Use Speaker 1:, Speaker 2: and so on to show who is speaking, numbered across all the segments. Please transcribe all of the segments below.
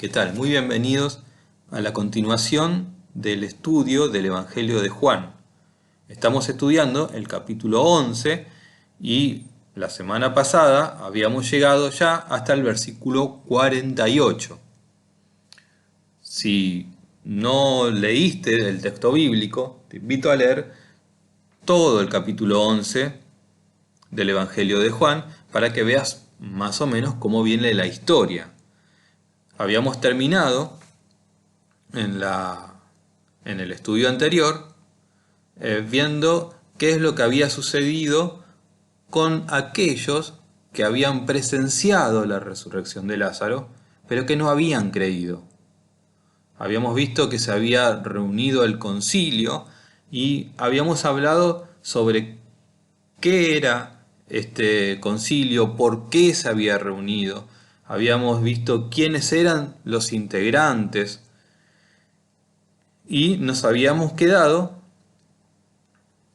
Speaker 1: ¿Qué tal? Muy bienvenidos a la continuación del estudio del Evangelio de Juan. Estamos estudiando el capítulo 11 y la semana pasada habíamos llegado ya hasta el versículo 48. Si no leíste el texto bíblico, te invito a leer todo el capítulo 11 del Evangelio de Juan para que veas más o menos cómo viene la historia. Habíamos terminado en el estudio anterior viendo qué es lo que había sucedido con aquellos que habían presenciado la resurrección de Lázaro, pero que no habían creído. Habíamos visto que se había reunido el concilio y habíamos hablado sobre qué era este concilio, por qué se había reunido. Habíamos visto quiénes eran los integrantes y nos habíamos quedado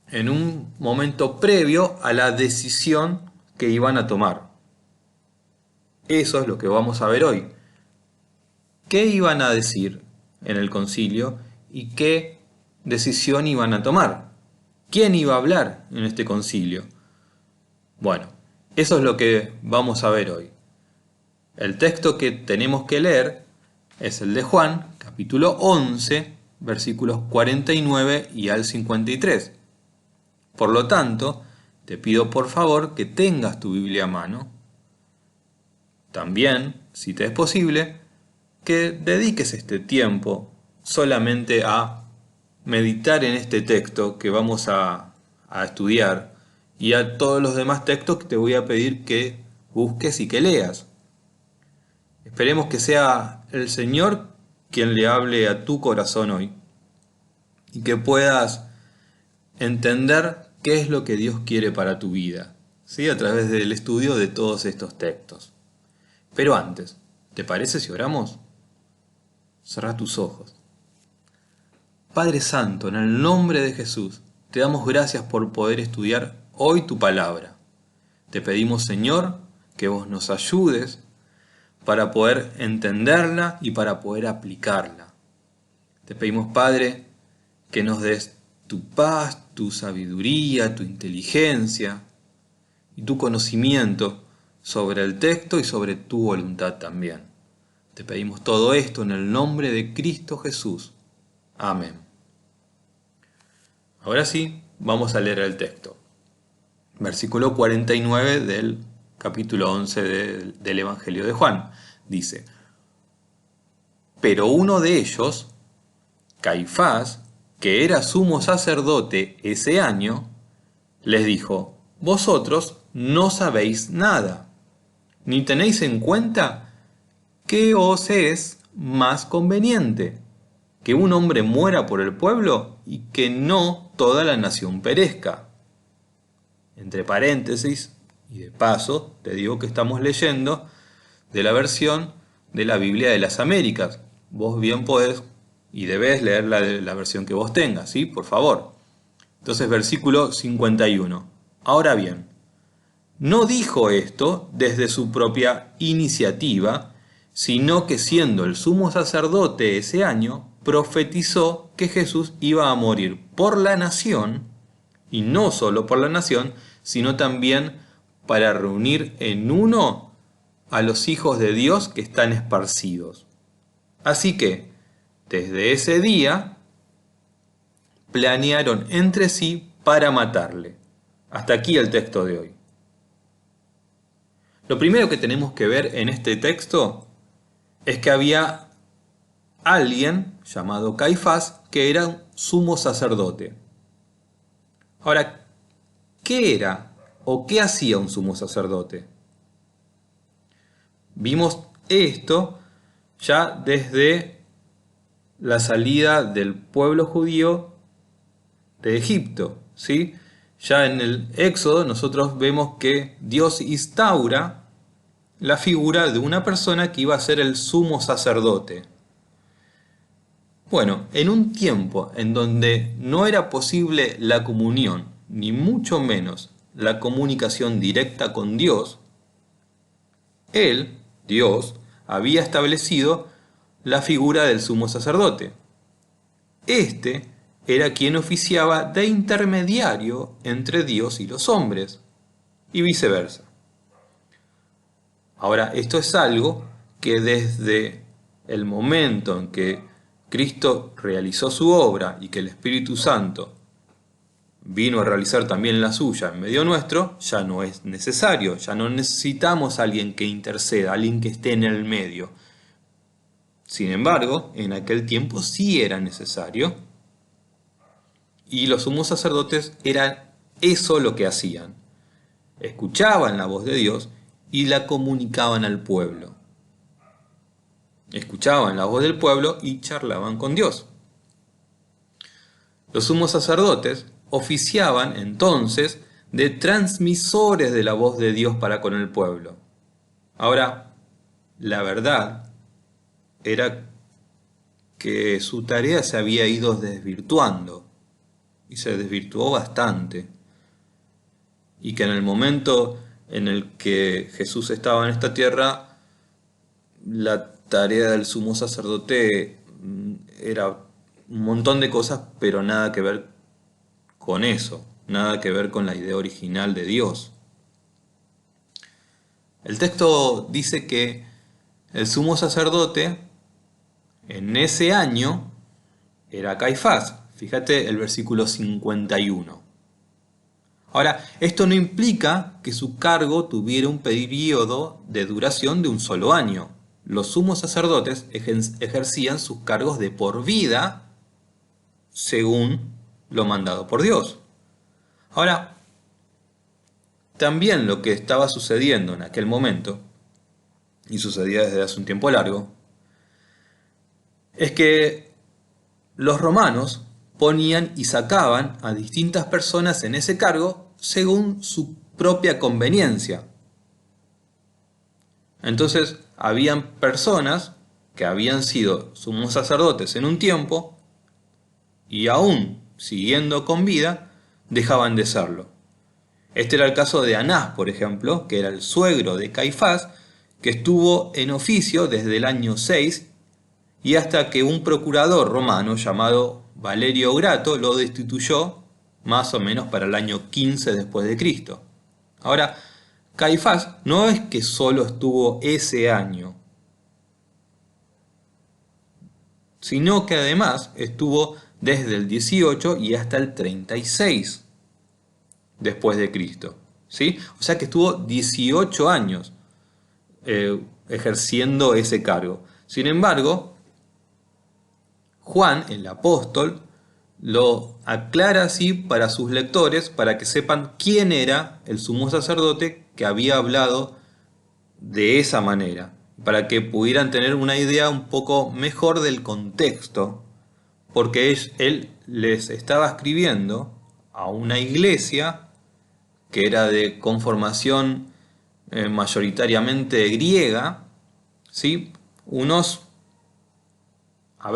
Speaker 1: en un momento previo a la decisión que iban a tomar. Eso es lo que vamos a ver hoy. ¿Qué iban a decir en el concilio y qué decisión iban a tomar? ¿Quién iba a hablar en este concilio? Bueno, eso es lo que vamos a ver hoy. El texto que tenemos que leer es el de Juan, capítulo 11, versículos 49 y al 53. Por lo tanto, te pido por favor que tengas tu Biblia a mano. También, si te es posible, que dediques este tiempo solamente a meditar en este texto que vamos a estudiar y a todos los demás textos que te voy a pedir que busques y que leas. Esperemos que sea el Señor quien le hable a tu corazón hoy y que puedas entender qué es lo que Dios quiere para tu vida, ¿sí? A través del estudio de todos estos textos. Pero antes, ¿te parece si oramos? Cerrá tus ojos. Padre Santo, en el nombre de Jesús, te damos gracias por poder estudiar hoy tu palabra. Te pedimos, Señor, que vos nos ayudes para poder entenderla y para poder aplicarla. Te pedimos, Padre, que nos des tu paz, tu sabiduría, tu inteligencia y tu conocimiento sobre el texto y sobre tu voluntad también. Te pedimos todo esto en el nombre de Cristo Jesús. Amén. Ahora sí, vamos a leer el texto. Versículo 49 del capítulo 11 del Evangelio de Juan. Dice: Pero uno de ellos, Caifás, que era sumo sacerdote ese año, les dijo: Vosotros no sabéis nada, ni tenéis en cuenta qué os es más conveniente, que un hombre muera por el pueblo y que no toda la nación perezca. Entre paréntesis, y de paso, te digo que estamos leyendo de la versión de la Biblia de las Américas. Vos bien podés y debés leer la versión que vos tengas, ¿sí? Por favor. Entonces, versículo 51. Ahora bien, no dijo esto desde su propia iniciativa, sino que siendo el sumo sacerdote ese año, profetizó que Jesús iba a morir por la nación, y no solo por la nación, sino también para reunir en uno a los hijos de Dios que están esparcidos. Así que, desde ese día, planearon entre sí para matarle. Hasta aquí el texto de hoy. Lo primero que tenemos que ver en este texto es que había alguien llamado Caifás que era un sumo sacerdote. Ahora, ¿qué era o qué hacía un sumo sacerdote? Vimos esto ya desde la salida del pueblo judío de Egipto, ¿sí? Ya en el Éxodo nosotros vemos que Dios instaura la figura de una persona que iba a ser el sumo sacerdote. Bueno, en un tiempo en donde no era posible la comunión, ni mucho menos la comunicación directa con Dios, Dios, había establecido la figura del sumo sacerdote. Este era quien oficiaba de intermediario entre Dios y los hombres, y viceversa. Ahora, esto es algo que desde el momento en que Cristo realizó su obra y que el Espíritu Santo vino a realizar también la suya en medio nuestro, ya no es necesario, ya no necesitamos a alguien que interceda, alguien que esté en el medio. Sin embargo, en aquel tiempo sí era necesario, y los sumos sacerdotes eran eso lo que hacían. Escuchaban la voz de Dios y la comunicaban al pueblo. Escuchaban la voz del pueblo y charlaban con Dios. Los sumos sacerdotes oficiaban entonces de transmisores de la voz de Dios para con el pueblo. Ahora, la verdad era que su tarea se había ido desvirtuando, y se desvirtuó bastante, y que en el momento en el que Jesús estaba en esta tierra, la tarea del sumo sacerdote era un montón de cosas, pero nada que ver con eso, nada que ver con la idea original de Dios. El texto dice que el sumo sacerdote en ese año era Caifás. Fíjate el versículo 51. Ahora, esto no implica que su cargo tuviera un periodo de duración de un solo año. Los sumos sacerdotes ejercían sus cargos de por vida según lo mandado por Dios. Ahora, también lo que estaba sucediendo en aquel momento, y sucedía desde hace un tiempo largo, es que los romanos ponían y sacaban a distintas personas en ese cargo según su propia conveniencia. Entonces, habían personas que habían sido sumos sacerdotes en un tiempo y aún siguiendo con vida, dejaban de serlo. Este era el caso de Anás, por ejemplo, que era el suegro de Caifás, que estuvo en oficio desde el año 6 y hasta que un procurador romano llamado Valerio Grato lo destituyó más o menos para el año 15 después de Cristo. Ahora, Caifás no es que solo estuvo ese año, sino que además estuvo desde el 18 y hasta el 36 después de Cristo. ¿Sí? O sea que estuvo 18 años ejerciendo ese cargo. Sin embargo, Juan, el apóstol, lo aclara así para sus lectores, para que sepan quién era el sumo sacerdote que había hablado de esa manera, para que pudieran tener una idea un poco mejor del contexto, porque él les estaba escribiendo a una iglesia que era de conformación mayoritariamente griega, ¿sí? Unos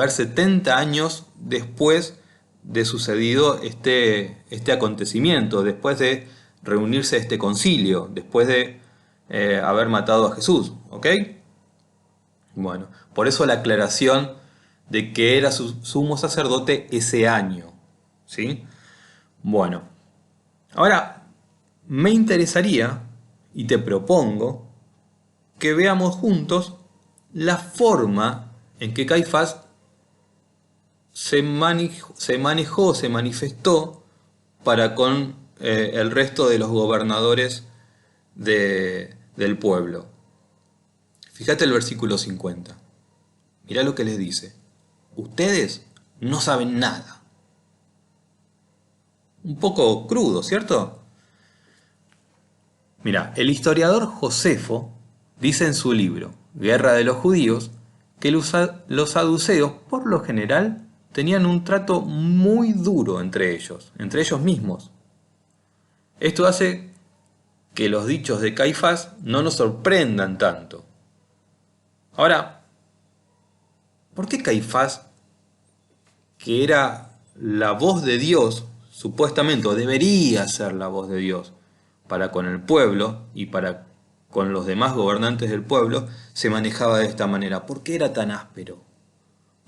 Speaker 1: 70 años después de sucedido este acontecimiento, después de reunirse este concilio, después de haber matado a Jesús, ¿ok? Bueno, por eso la aclaración de que era su sumo sacerdote ese año, ¿sí? Bueno, ahora me interesaría y te propongo que veamos juntos la forma en que Caifás se manifestó para con el resto de los gobernadores del pueblo. Fíjate el versículo 50. Mirá lo que les dice. Ustedes no saben nada. Un poco crudo, ¿cierto? Mira, el historiador Josefo dice en su libro, Guerra de los Judíos, que los saduceos, por lo general, tenían un trato muy duro entre ellos mismos. Esto hace que los dichos de Caifás no nos sorprendan tanto. Ahora, ¿por qué Caifás, que era la voz de Dios, supuestamente, o debería ser la voz de Dios, para con el pueblo y para con los demás gobernantes del pueblo, se manejaba de esta manera? ¿Por qué era tan áspero?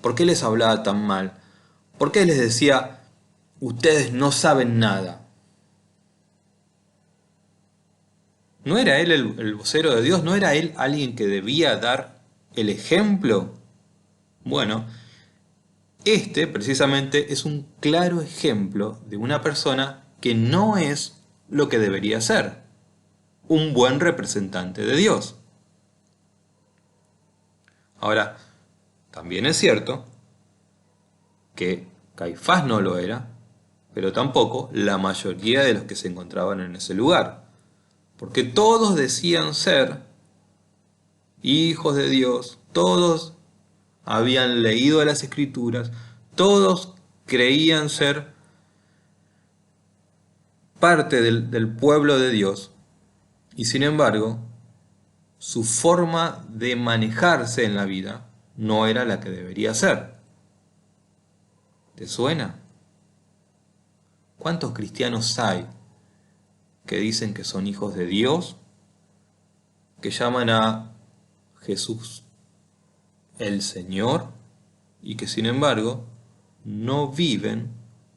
Speaker 1: ¿Por qué les hablaba tan mal? ¿Por qué les decía, ustedes no saben nada? ¿No era él el vocero de Dios? ¿No era él alguien que debía dar el ejemplo? Bueno, este precisamente es un claro ejemplo de una persona que no es lo que debería ser, un buen representante de Dios. Ahora, también es cierto que Caifás no lo era, pero tampoco la mayoría de los que se encontraban en ese lugar, porque todos decían ser hijos de Dios, todos habían leído las Escrituras, todos creían ser parte del pueblo de Dios, y sin embargo, su forma de manejarse en la vida no era la que debería ser. ¿Te suena? ¿Cuántos cristianos hay que dicen que son hijos de Dios, que llaman a Jesús el Señor y que sin embargo no viven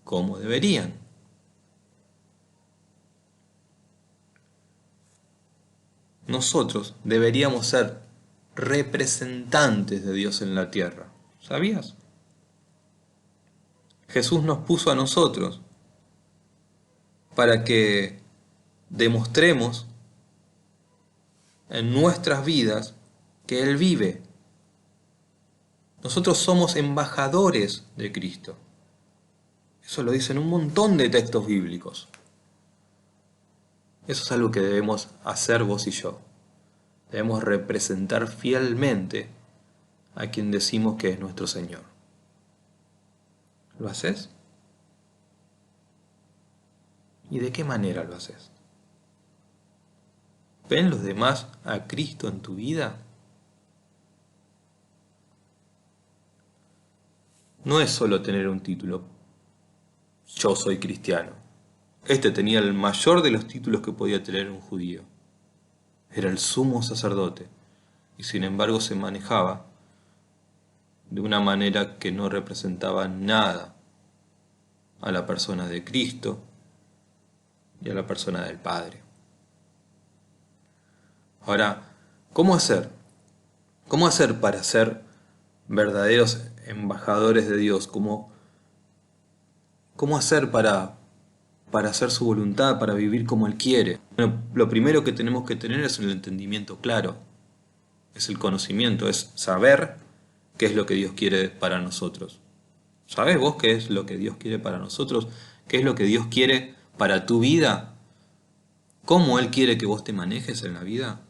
Speaker 1: como deberían? Nosotros deberíamos ser representantes de Dios en la tierra. ¿Sabías? Jesús nos puso a nosotros para que demostremos en nuestras vidas que Él vive. Nosotros somos embajadores de Cristo. Eso lo dicen un montón de textos bíblicos. Eso es algo que debemos hacer vos y yo. Debemos representar fielmente a quien decimos que es nuestro Señor. ¿Lo haces? ¿Y de qué manera lo haces? ¿Ven los demás a Cristo en tu vida? No es solo tener un título. Yo soy cristiano. Este tenía el mayor de los títulos que podía tener un judío. Era el sumo sacerdote y sin embargo se manejaba de una manera que no representaba nada a la persona de Cristo y a la persona del Padre. Ahora, ¿cómo hacer? ¿Cómo hacer para ser verdaderos embajadores de Dios? ¿Cómo hacer para hacer su voluntad, para vivir como Él quiere? Bueno, lo primero que tenemos que tener es el entendimiento claro, es el conocimiento, es saber qué es lo que Dios quiere para nosotros. ¿Sabés vos qué es lo que Dios quiere para nosotros? ¿Qué es lo que Dios quiere para tu vida? ¿Cómo Él quiere que vos te manejes en la vida?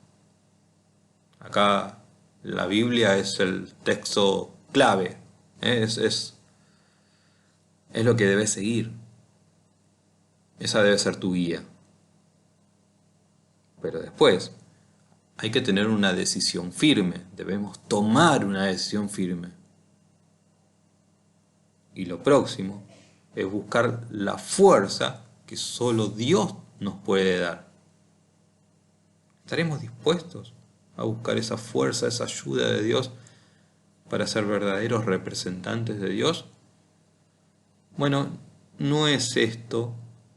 Speaker 1: Acá la Biblia es el texto clave, es lo que debes seguir. Esa debe ser tu guía. Pero después hay que tener una decisión firme, debemos tomar una decisión firme. Y lo próximo es buscar la fuerza que solo Dios nos puede dar. ¿Estaremos dispuestos a buscar esa fuerza, esa ayuda de Dios para ser verdaderos representantes de Dios? Bueno, no es esto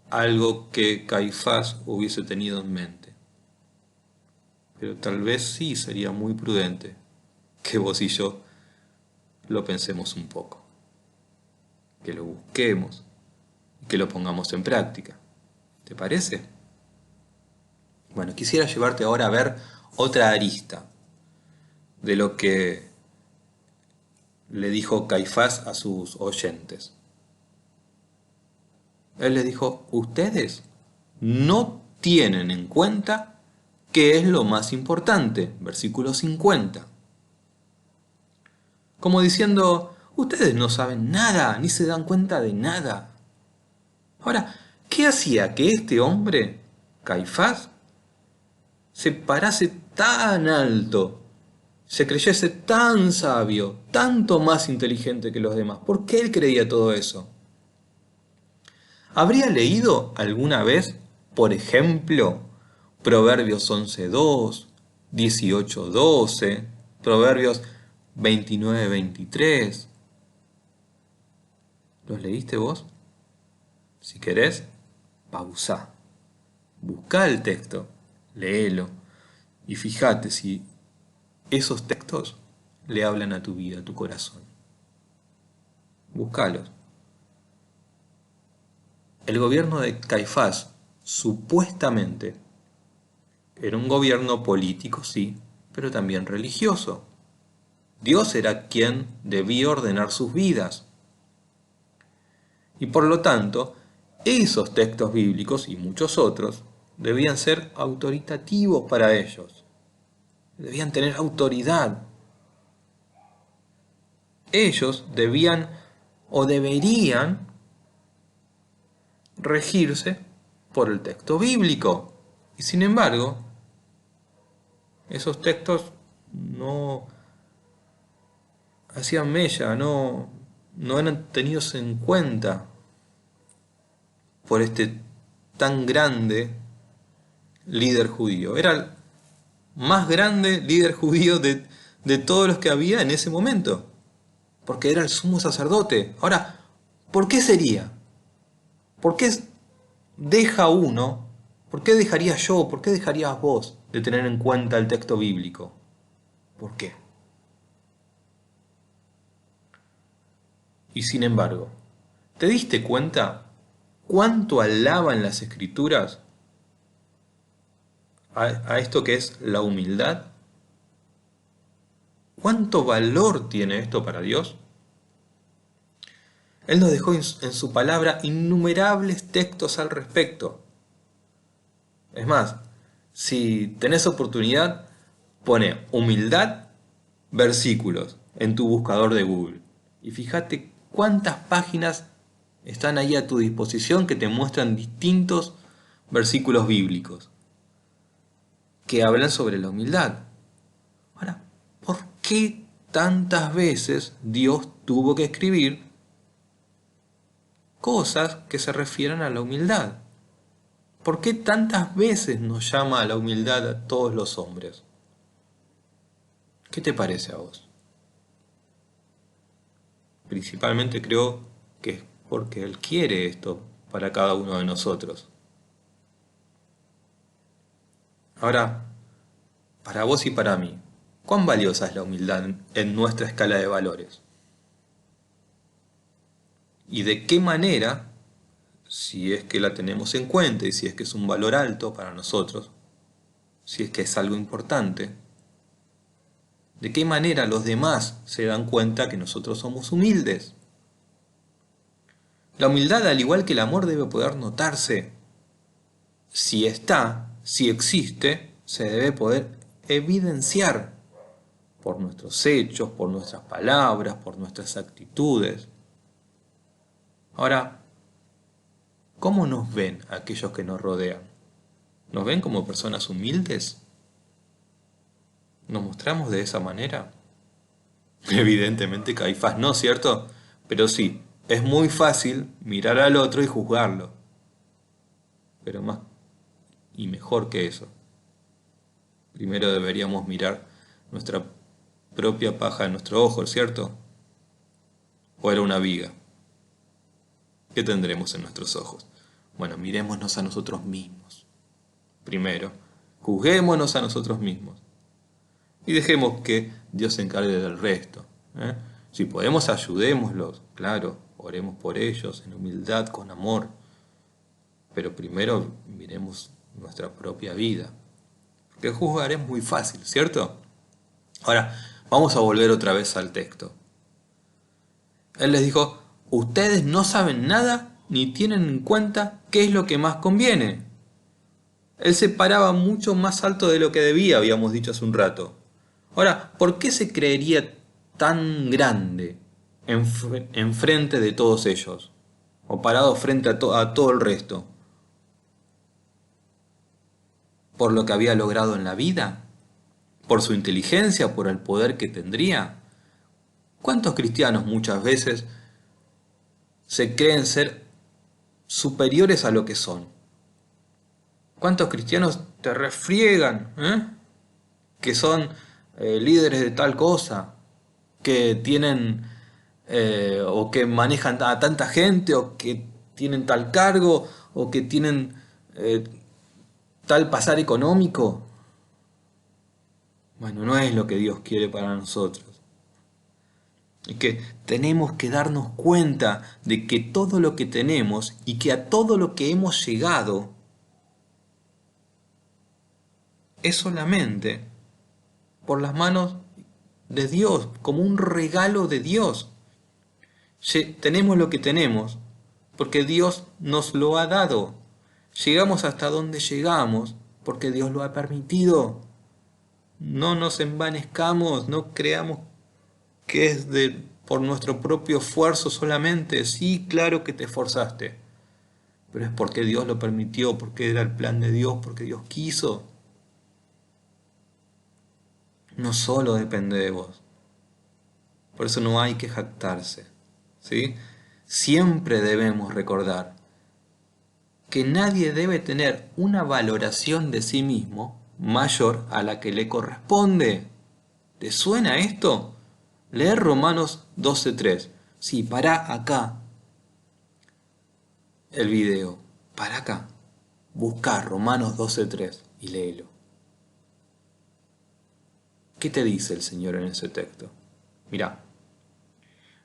Speaker 1: algo que Caifás hubiese tenido en mente. Pero tal vez sí sería muy prudente que vos y yo lo pensemos un poco, que lo busquemos y que lo pongamos en práctica. ¿Te parece? Bueno, quisiera llevarte ahora a ver otra arista de lo que le dijo Caifás a sus oyentes. Él les dijo, ustedes no tienen en cuenta qué es lo más importante. Versículo 50. Como diciendo, ustedes no saben nada, ni se dan cuenta de nada. Ahora, ¿qué hacía que este hombre, Caifás, se parase tan alto, se creyese tan sabio, tanto más inteligente que los demás? ¿Por qué él creía todo eso? ¿Habría leído alguna vez, por ejemplo, Proverbios 11:2, 18:12, Proverbios 29:23, ¿Los leíste vos? Si querés, pausá. Buscá el texto, léelo y fíjate si esos textos le hablan a tu vida, a tu corazón. Búscalos. El gobierno de Caifás, supuestamente, era un gobierno político, sí, pero también religioso. Dios era quien debía ordenar sus vidas. Y por lo tanto, esos textos bíblicos y muchos otros debían ser autoritativos para ellos. Debían tener autoridad. Ellos debían o deberían regirse por el texto bíblico. Y sin embargo, esos textos no hacían mella, no eran tenidos en cuenta por este tan grande líder judío. Era el más grande líder judío de todos los que había en ese momento, porque era el sumo sacerdote. Ahora, ¿por qué sería? ¿Por qué deja uno? ¿Por qué dejaría yo? ¿Por qué dejarías vos de tener en cuenta el texto bíblico? ¿Por qué? Y sin embargo, ¿te diste cuenta cuánto alaban las escrituras a esto que es la humildad? ¿Cuánto valor tiene esto para Dios? Él nos dejó en su palabra innumerables textos al respecto. Es más, si tenés oportunidad, pone humildad, versículos en tu buscador de Google. Y fíjate cuántas páginas están ahí a tu disposición que te muestran distintos versículos bíblicos que hablan sobre la humildad. Ahora, ¿por qué tantas veces Dios tuvo que escribir cosas que se refieren a la humildad? ¿Por qué tantas veces nos llama a la humildad a todos los hombres? ¿Qué te parece a vos? Principalmente creo que es porque Él quiere esto para cada uno de nosotros. Ahora, para vos y para mí, ¿cuán valiosa es la humildad en nuestra escala de valores? ¿Y de qué manera, si es que la tenemos en cuenta y si es que es un valor alto para nosotros, si es que es algo importante, de qué manera los demás se dan cuenta que nosotros somos humildes? La humildad, al igual que el amor, debe poder notarse. Si está, si existe, se debe poder evidenciar por nuestros hechos, por nuestras palabras, por nuestras actitudes. Ahora, ¿cómo nos ven aquellos que nos rodean? ¿Nos ven como personas humildes? ¿Nos mostramos de esa manera? Evidentemente Caifás no, ¿cierto? Pero sí, es muy fácil mirar al otro y juzgarlo. Pero más y mejor que eso, primero deberíamos mirar nuestra propia paja en nuestro ojo, ¿cierto? ¿O era una viga? ¿Qué tendremos en nuestros ojos? Bueno, mirémonos a nosotros mismos. Primero, juzguémonos a nosotros mismos. Y dejemos que Dios se encargue del resto. Si podemos, ayudémoslos, claro, oremos por ellos en humildad, con amor. Pero primero miremos nuestra propia vida. Porque juzgar es muy fácil, ¿cierto? Ahora, vamos a volver otra vez al texto. Él les dijo, ustedes no saben nada ni tienen en cuenta qué es lo que más conviene. Él se paraba mucho más alto de lo que debía, habíamos dicho hace un rato. Ahora, ¿por qué se creería tan grande en frente de todos ellos? O parado frente a todo el resto. ¿Por lo que había logrado en la vida? ¿Por su inteligencia? ¿Por el poder que tendría? ¿Cuántos cristianos muchas veces se creen ser superiores a lo que son? ¿Cuántos cristianos te refriegan que son líderes de tal cosa, que tienen o que manejan a tanta gente, o que tienen tal cargo, o que tienen eh, tal pasar económico. Bueno, no es lo que Dios quiere para nosotros. Es que tenemos que darnos cuenta de que todo lo que tenemos y que a todo lo que hemos llegado es solamente por las manos de Dios, como un regalo de Dios. Tenemos lo que tenemos porque Dios nos lo ha dado. Llegamos hasta donde llegamos porque Dios lo ha permitido. No nos envanezcamos, no creamos que es por nuestro propio esfuerzo solamente. Sí, claro que te esforzaste, pero es porque Dios lo permitió, porque era el plan de Dios, porque Dios quiso. No solo depende de vos. Por eso no hay que jactarse, ¿sí? Siempre debemos recordar que nadie debe tener una valoración de sí mismo mayor a la que le corresponde. ¿Te suena esto? Leer Romanos 12.3. Sí, pará acá el video. Pará acá. Buscá Romanos 12.3 y léelo. ¿Qué te dice el Señor en ese texto? Mirá,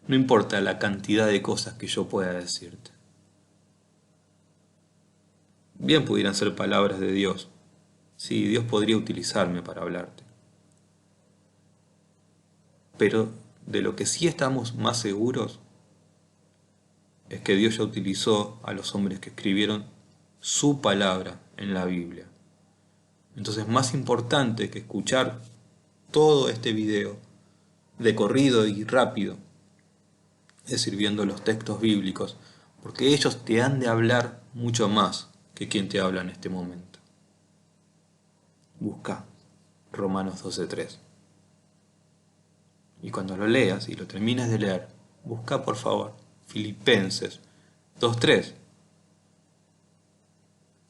Speaker 1: no importa la cantidad de cosas que yo pueda decirte. Bien pudieran ser palabras de Dios. Sí, Dios podría utilizarme para hablarte. Pero de lo que sí estamos más seguros es que Dios ya utilizó a los hombres que escribieron su palabra en la Biblia. Entonces, más importante que escuchar todo este video de corrido y rápido es ir viendo los textos bíblicos, porque ellos te han de hablar mucho más que quien te habla en este momento. Busca Romanos 12.3. Y cuando lo leas y lo termines de leer, busca por favor Filipenses 2.3.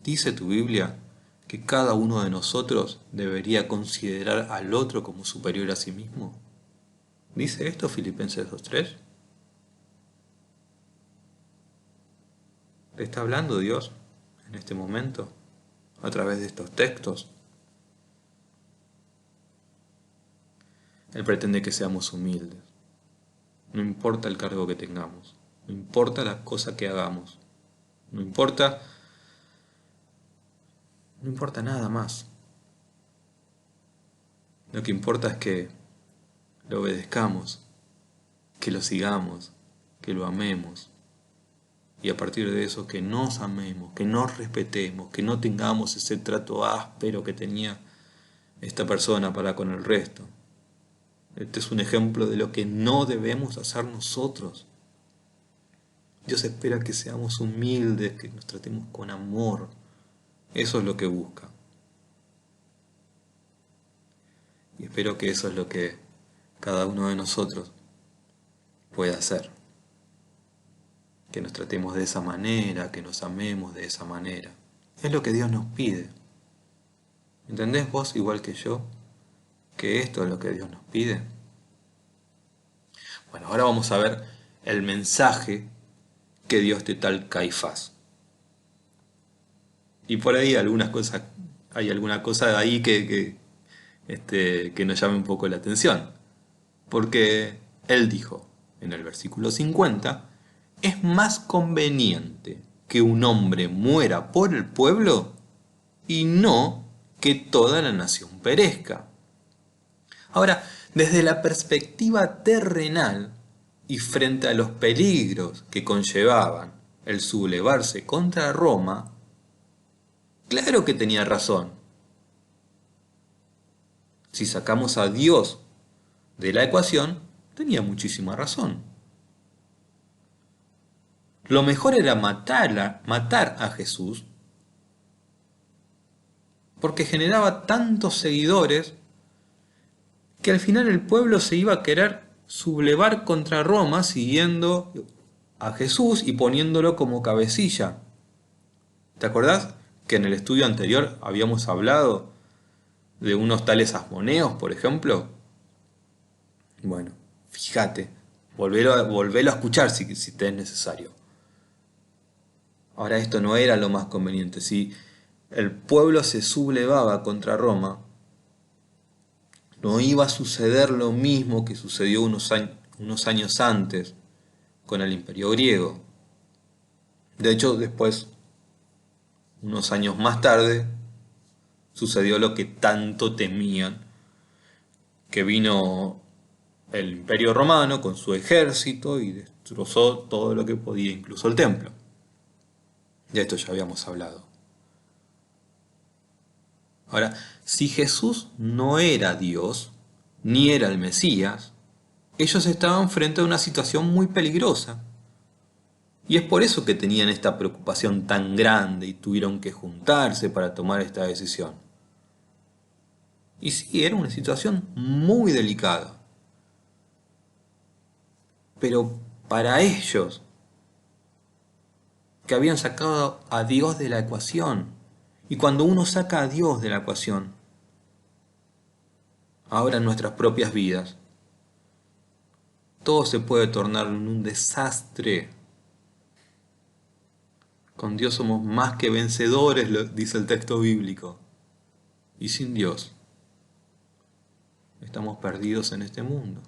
Speaker 1: Dice tu Biblia que cada uno de nosotros debería considerar al otro como superior a sí mismo. ¿Dice esto Filipenses 2.3? ¿Te está hablando Dios en este momento a través de estos textos? Él pretende que seamos humildes. No importa el cargo que tengamos, no importa la cosa que hagamos, no importa nada más. Lo que importa es que lo obedezcamos, que lo sigamos, que lo amemos. Y a partir de eso que nos amemos, que nos respetemos, que no tengamos ese trato áspero que tenía esta persona para con el resto. Este es un ejemplo de lo que no debemos hacer nosotros. Dios espera que seamos humildes, que nos tratemos con amor. Eso es lo que busca. Y espero que eso es lo que cada uno de nosotros pueda hacer. Que nos tratemos de esa manera, que nos amemos de esa manera. Es lo que Dios nos pide. ¿Entendés vos, igual que yo, que esto es lo que Dios nos pide? Bueno, ahora vamos a ver el mensaje que dio este tal Caifás. Y por ahí hay alguna cosa de ahí que nos llame un poco la atención. Porque él dijo en el versículo 50, es más conveniente que un hombre muera por el pueblo y no que toda la nación perezca. Ahora, desde la perspectiva terrenal y frente a los peligros que conllevaban el sublevarse contra Roma, claro que tenía razón. Si sacamos a Dios de la ecuación, tenía muchísima razón. Lo mejor era matar a Jesús, porque generaba tantos seguidores que al final el pueblo se iba a querer sublevar contra Roma siguiendo a Jesús y poniéndolo como cabecilla. ¿Te acordás que en el estudio anterior habíamos hablado de unos tales asmoneos, por ejemplo? Bueno, fíjate Volvelo a escuchar si te es necesario. Ahora, esto no era lo más conveniente. Si el pueblo se sublevaba contra Roma, no iba a suceder lo mismo que sucedió unos años antes con el Imperio griego. De hecho, después, unos años más tarde, sucedió lo que tanto temían, que vino el Imperio Romano con su ejército y destrozó todo lo que podía, incluso el templo. De esto ya habíamos hablado. Ahora, si Jesús no era Dios, ni era el Mesías, ellos estaban frente a una situación muy peligrosa. Y es por eso que tenían esta preocupación tan grande y tuvieron que juntarse para tomar esta decisión. Y sí, era una situación muy delicada. Pero para ellos, que habían sacado a Dios de la ecuación, y cuando uno saca a Dios de la ecuación, ahora en nuestras propias vidas, todo se puede tornar en un desastre. Con Dios somos más que vencedores, dice el texto bíblico. Y sin Dios, estamos perdidos en este mundo.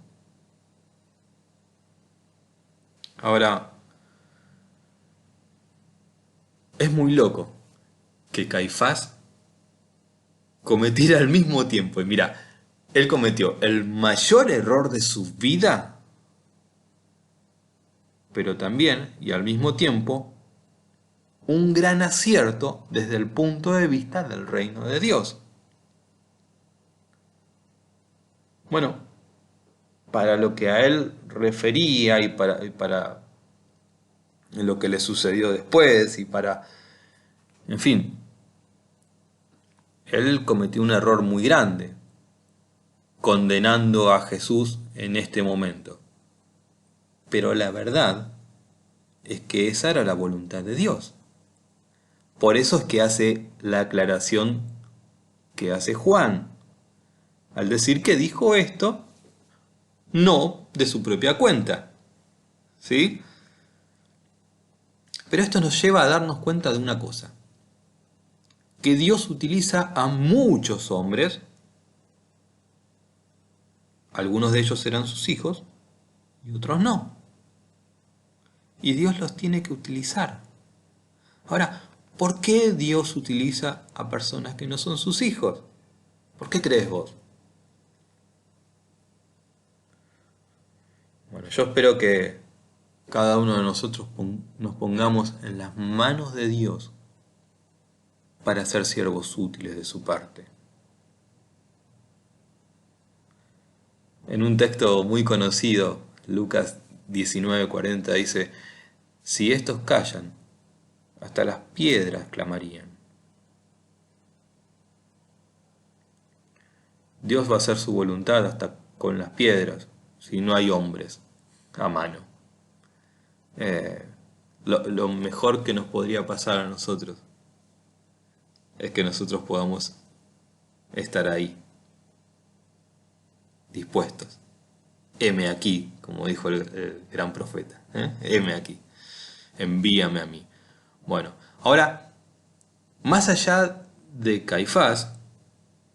Speaker 1: Ahora, es muy loco que Caifás cometiera al mismo tiempo. Y mira, él cometió el mayor error de su vida, pero también, y al mismo tiempo, un gran acierto desde el punto de vista del reino de Dios. Bueno, para lo que a él refería y para lo que le sucedió después y para, en fin, él cometió un error muy grande condenando a Jesús en este momento. Pero la verdad es que esa era la voluntad de Dios. Por eso es que hace la aclaración que hace Juan, al decir que dijo esto no de su propia cuenta. ¿Sí? Pero esto nos lleva a darnos cuenta de una cosa, que Dios utiliza a muchos hombres, algunos de ellos eran sus hijos y otros no. Y Dios los tiene que utilizar. Ahora, ¿por qué Dios utiliza a personas que no son sus hijos? ¿Por qué crees vos? Bueno, yo espero que cada uno de nosotros nos pongamos en las manos de Dios para ser siervos útiles de su parte. En un texto muy conocido, Lucas 19:40 dice, si estos callan, hasta las piedras clamarían. Dios va a hacer su voluntad hasta con las piedras, si no hay hombres a mano. Lo mejor que nos podría pasar a nosotros es que nosotros podamos estar ahí, dispuestos. Heme aquí, como dijo el gran profeta. Heme aquí, envíame a mí. Bueno, ahora, más allá de Caifás,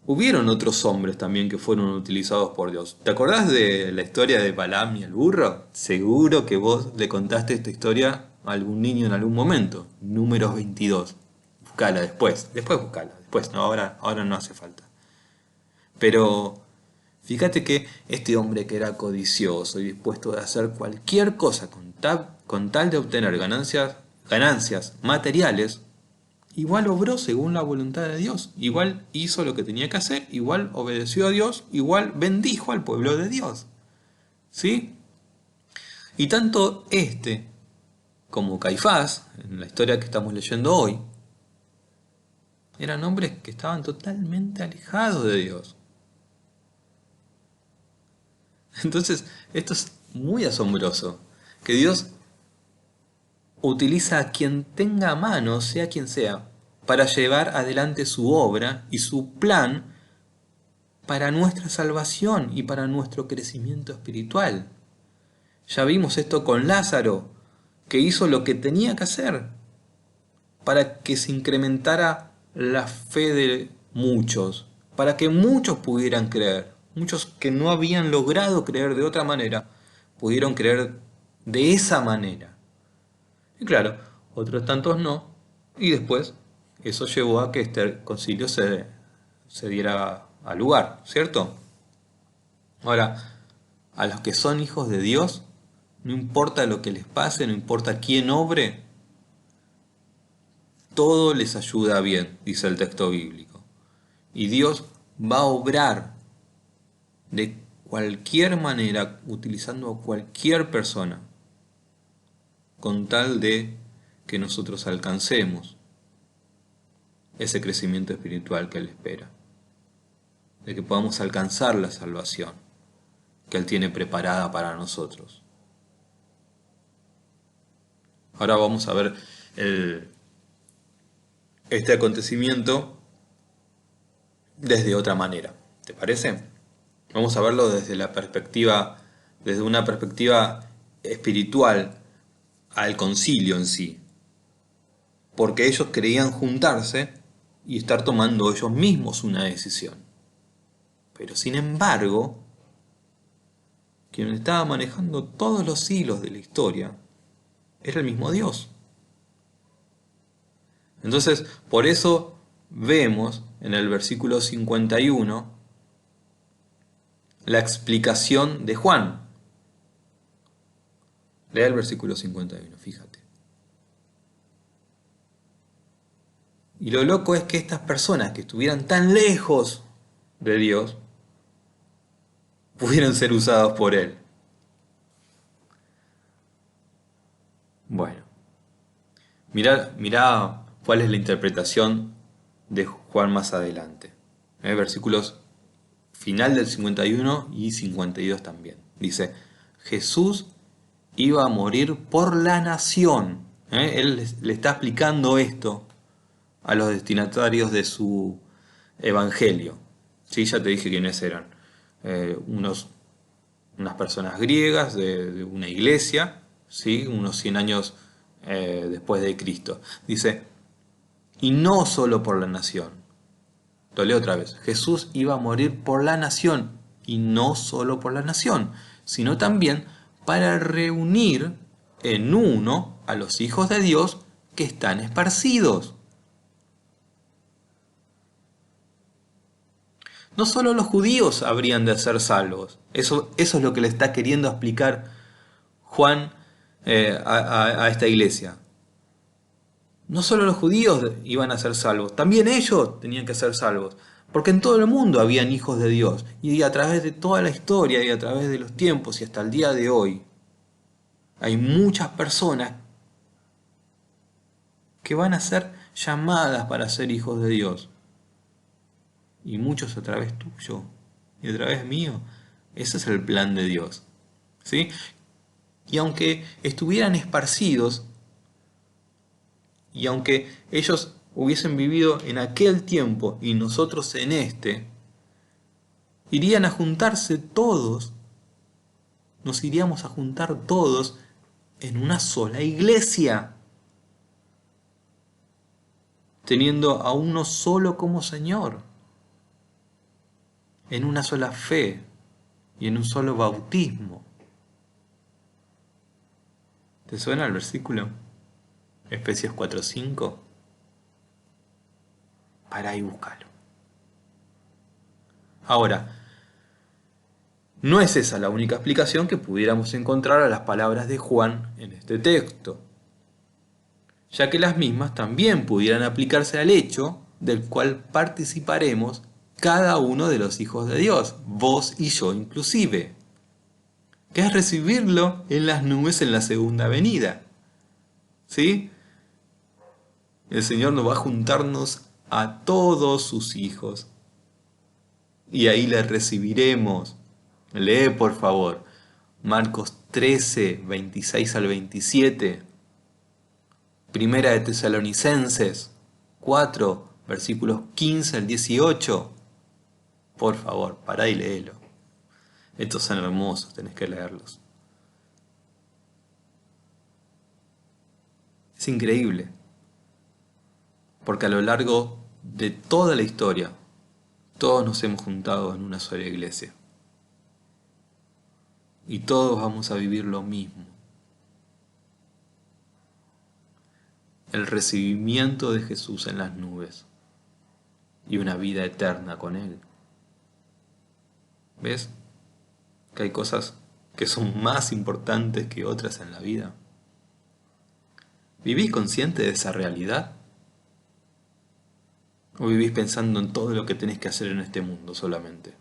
Speaker 1: hubieron otros hombres también que fueron utilizados por Dios. ¿Te acordás de la historia de Balaam y el burro? Seguro que vos le contaste esta historia a algún niño en algún momento. Números 22. Buscala después. Después buscala. Después, no, ahora no hace falta. Pero fíjate que este hombre que era codicioso y dispuesto a hacer cualquier cosa con tal de obtener ganancias materiales, igual obró según la voluntad de Dios, igual hizo lo que tenía que hacer, igual obedeció a Dios, igual bendijo al pueblo de Dios. ¿Sí? Y tanto este como Caifás, en la historia que estamos leyendo hoy, eran hombres que estaban totalmente alejados de Dios. Entonces, esto es muy asombroso, que Dios utiliza a quien tenga a mano, sea quien sea, para llevar adelante su obra y su plan para nuestra salvación y para nuestro crecimiento espiritual. Ya vimos esto con Lázaro, que hizo lo que tenía que hacer para que se incrementara la fe de muchos, para que muchos pudieran creer, muchos que no habían logrado creer de otra manera, pudieron creer de esa manera. Y claro, otros tantos no, y después eso llevó a que este concilio se diera a lugar, ¿cierto? Ahora, a los que son hijos de Dios, no importa lo que les pase, no importa quién obre, todo les ayuda bien, dice el texto bíblico. Y Dios va a obrar de cualquier manera, utilizando a cualquier persona, con tal de que nosotros alcancemos ese crecimiento espiritual que Él espera, de que podamos alcanzar la salvación que Él tiene preparada para nosotros. Ahora vamos a ver este acontecimiento desde otra manera. ¿Te parece? Vamos a verlo desde una perspectiva espiritual al concilio en sí. Porque ellos querían juntarse y estar tomando ellos mismos una decisión. Pero sin embargo, quien estaba manejando todos los hilos de la historia era el mismo Dios. Entonces, por eso vemos en el versículo 51 la explicación de Juan. Lea el versículo 51, fíjate. Y lo loco es que estas personas que estuvieran tan lejos de Dios pudieran ser usados por Él. Bueno, mirá cuál es la interpretación de Juan más adelante. Versículos final del 51 y 52 también. Dice, Jesús iba a morir por la nación. Él le está explicando esto a los destinatarios de su evangelio. Sí, ya te dije quiénes eran. Unas personas griegas de una iglesia, ¿sí? Unos 100 años después de Cristo. Dice, y no solo por la nación. Lo leo otra vez. Jesús iba a morir por la nación, y no solo por la nación, sino también para reunir en uno a los hijos de Dios que están esparcidos. No solo los judíos habrían de ser salvos. Eso es lo que le está queriendo explicar Juan a esta iglesia. No solo los judíos iban a ser salvos, también ellos tenían que ser salvos. Porque en todo el mundo habían hijos de Dios. Y a través de toda la historia y a través de los tiempos y hasta el día de hoy, hay muchas personas que van a ser llamadas para ser hijos de Dios. Y muchos a través tuyo y a través mío. Ese es el plan de Dios. ¿Sí? Y aunque estuvieran esparcidos, y aunque ellos hubiesen vivido en aquel tiempo y nosotros en este, irían a juntarse todos, nos iríamos a juntar todos en una sola iglesia, teniendo a uno solo como Señor, en una sola fe y en un solo bautismo. ¿Te suena el versículo? Efesios 4:5. Pará y búscalo. Ahora, no es esa la única explicación que pudiéramos encontrar a las palabras de Juan en este texto, ya que las mismas también pudieran aplicarse al hecho del cual participaremos cada uno de los hijos de Dios, vos y yo inclusive, que es recibirlo en las nubes en la segunda venida. ¿Sí? El Señor nos va a juntarnos a todos sus hijos y ahí le recibiremos. Lee por favor Marcos 13, 26 al 27, Primera de Tesalonicenses 4, versículos 15 al 18. Por favor, pará y léelo. Estos son hermosos, tenés que leerlos. Es increíble, porque a lo largo de toda la historia, todos nos hemos juntado en una sola iglesia. Y todos vamos a vivir lo mismo. El recibimiento de Jesús en las nubes y una vida eterna con Él. ¿Ves? Que hay cosas que son más importantes que otras en la vida. ¿Vivís consciente de esa realidad? ¿O vivís pensando en todo lo que tenés que hacer en este mundo solamente?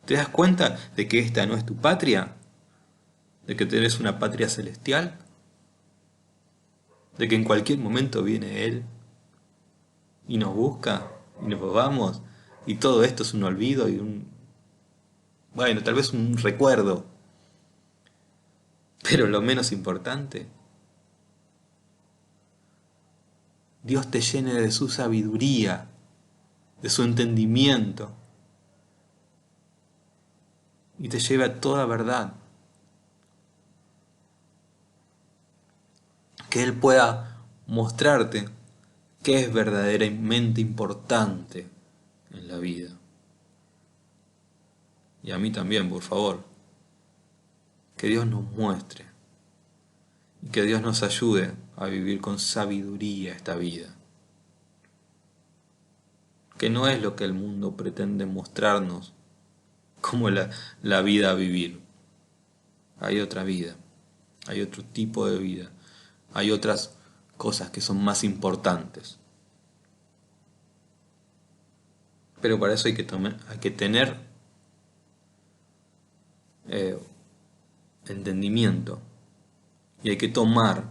Speaker 1: ¿Te das cuenta de que esta no es tu patria? ¿De que tenés una patria celestial? ¿De que en cualquier momento viene Él y nos busca y nos vamos? Y todo esto es un olvido y bueno, tal vez un recuerdo. Pero lo menos importante, Dios te llene de su sabiduría, de su entendimiento y te lleve a toda verdad. Que Él pueda mostrarte qué es verdaderamente importante en la vida. Y a mí también, por favor. Que Dios nos muestre y que Dios nos ayude a vivir con sabiduría esta vida. Que no es lo que el mundo pretende mostrarnos como la vida a vivir. Hay otra vida, hay otro tipo de vida, hay otras cosas que son más importantes. Pero para eso hay que tener entendimiento y hay que tomar,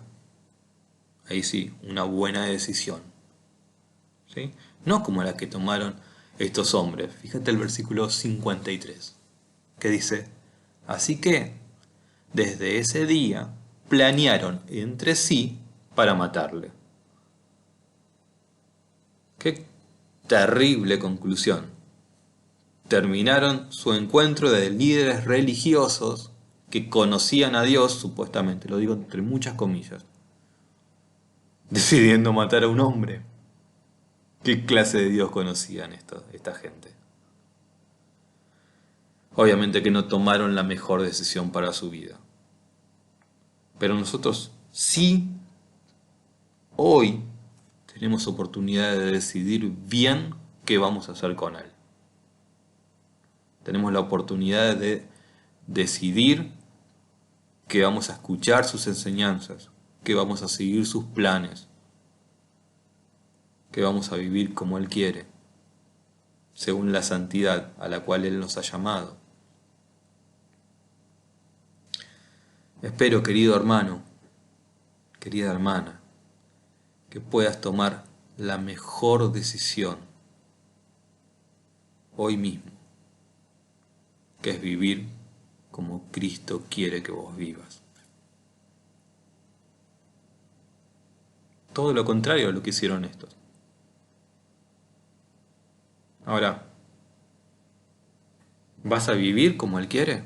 Speaker 1: ahí sí, una buena decisión. ¿Sí? No como la que tomaron estos hombres. Fíjate el versículo 53, que dice, así que desde ese día planearon entre sí para matarle. Qué terrible conclusión. Terminaron su encuentro de líderes religiosos que conocían a Dios, supuestamente, lo digo entre muchas comillas, decidiendo matar a un hombre. ¿Qué clase de Dios conocían esta gente? Obviamente que no tomaron la mejor decisión para su vida. Pero nosotros sí, hoy, tenemos oportunidad de decidir bien qué vamos a hacer con Él. Tenemos la oportunidad de decidir que vamos a escuchar sus enseñanzas, que vamos a seguir sus planes, que vamos a vivir como Él quiere, según la santidad a la cual Él nos ha llamado. Espero, querido hermano, querida hermana, que puedas tomar la mejor decisión hoy mismo, que es vivir como Cristo quiere que vos vivas. Todo lo contrario a lo que hicieron estos. Ahora, ¿vas a vivir como Él quiere?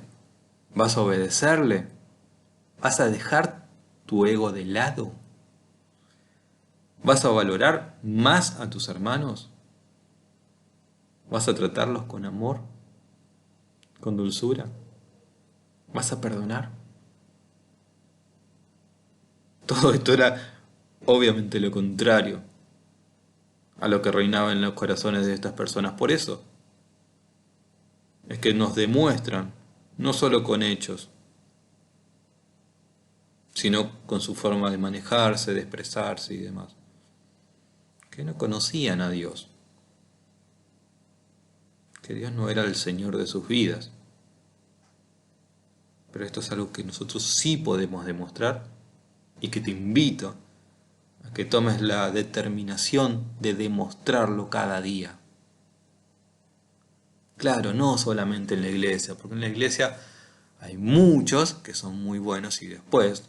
Speaker 1: ¿Vas a obedecerle? ¿Vas a dejar tu ego de lado? ¿Vas a valorar más a tus hermanos? ¿Vas a tratarlos con amor? ¿Con dulzura? ¿Vas a perdonar? Todo esto era obviamente lo contrario a lo que reinaba en los corazones de estas personas. Por eso es que nos demuestran, no solo con hechos, sino con su forma de manejarse, de expresarse y demás, que no conocían a Dios, que Dios no era el Señor de sus vidas. Pero esto es algo que nosotros sí podemos demostrar y que te invito a que tomes la determinación de demostrarlo cada día. Claro, no solamente en la iglesia, porque en la iglesia hay muchos que son muy buenos y después,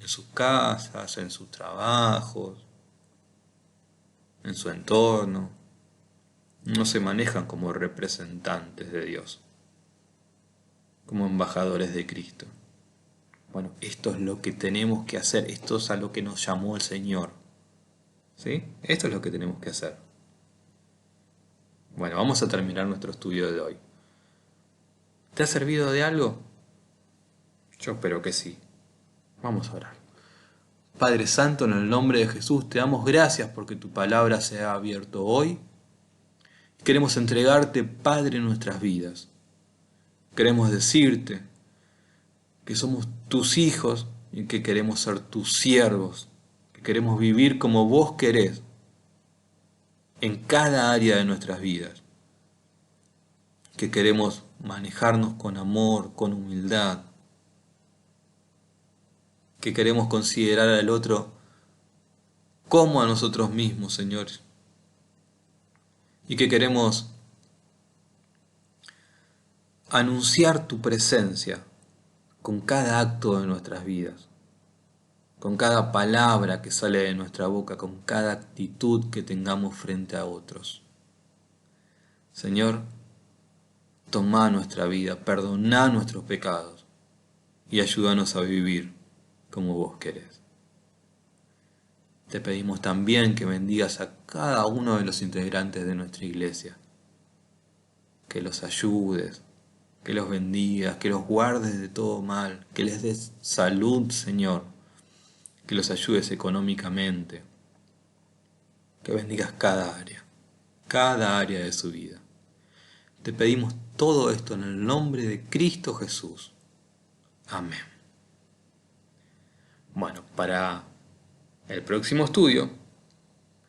Speaker 1: en sus casas, en sus trabajos, en su entorno, no se manejan como representantes de Dios, como embajadores de Cristo. Bueno, esto es lo que tenemos que hacer, esto es a lo que nos llamó el Señor. ¿Sí? Esto es lo que tenemos que hacer. Bueno, vamos a terminar nuestro estudio de hoy. ¿Te ha servido de algo? Yo espero que sí. Vamos a orar. Padre Santo, en el nombre de Jesús, te damos gracias porque tu palabra se ha abierto hoy. Queremos entregarte, Padre, nuestras vidas. Queremos decirte que somos tus hijos y que queremos ser tus siervos, que queremos vivir como vos querés en cada área de nuestras vidas, que queremos manejarnos con amor, con humildad, que queremos considerar al otro como a nosotros mismos, Señor, y que queremos anunciar tu presencia con cada acto de nuestras vidas, con cada palabra que sale de nuestra boca, con cada actitud que tengamos frente a otros. Señor, toma nuestra vida, perdona nuestros pecados y ayúdanos a vivir como vos querés. Te pedimos también que bendigas a cada uno de los integrantes de nuestra iglesia, que los ayudes, que los bendigas, que los guardes de todo mal, que les des salud, Señor, que los ayudes económicamente, que bendigas cada área de su vida. Te pedimos todo esto en el nombre de Cristo Jesús. Amén. Bueno, para el próximo estudio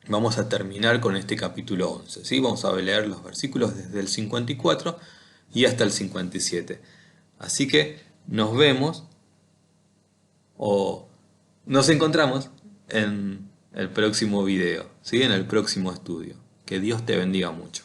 Speaker 1: vamos a terminar con este capítulo 11, ¿sí? Vamos a leer los versículos desde el 54 y hasta el 57. Así que nos vemos o nos encontramos en el próximo video, ¿sí? En el próximo estudio. Que Dios te bendiga mucho.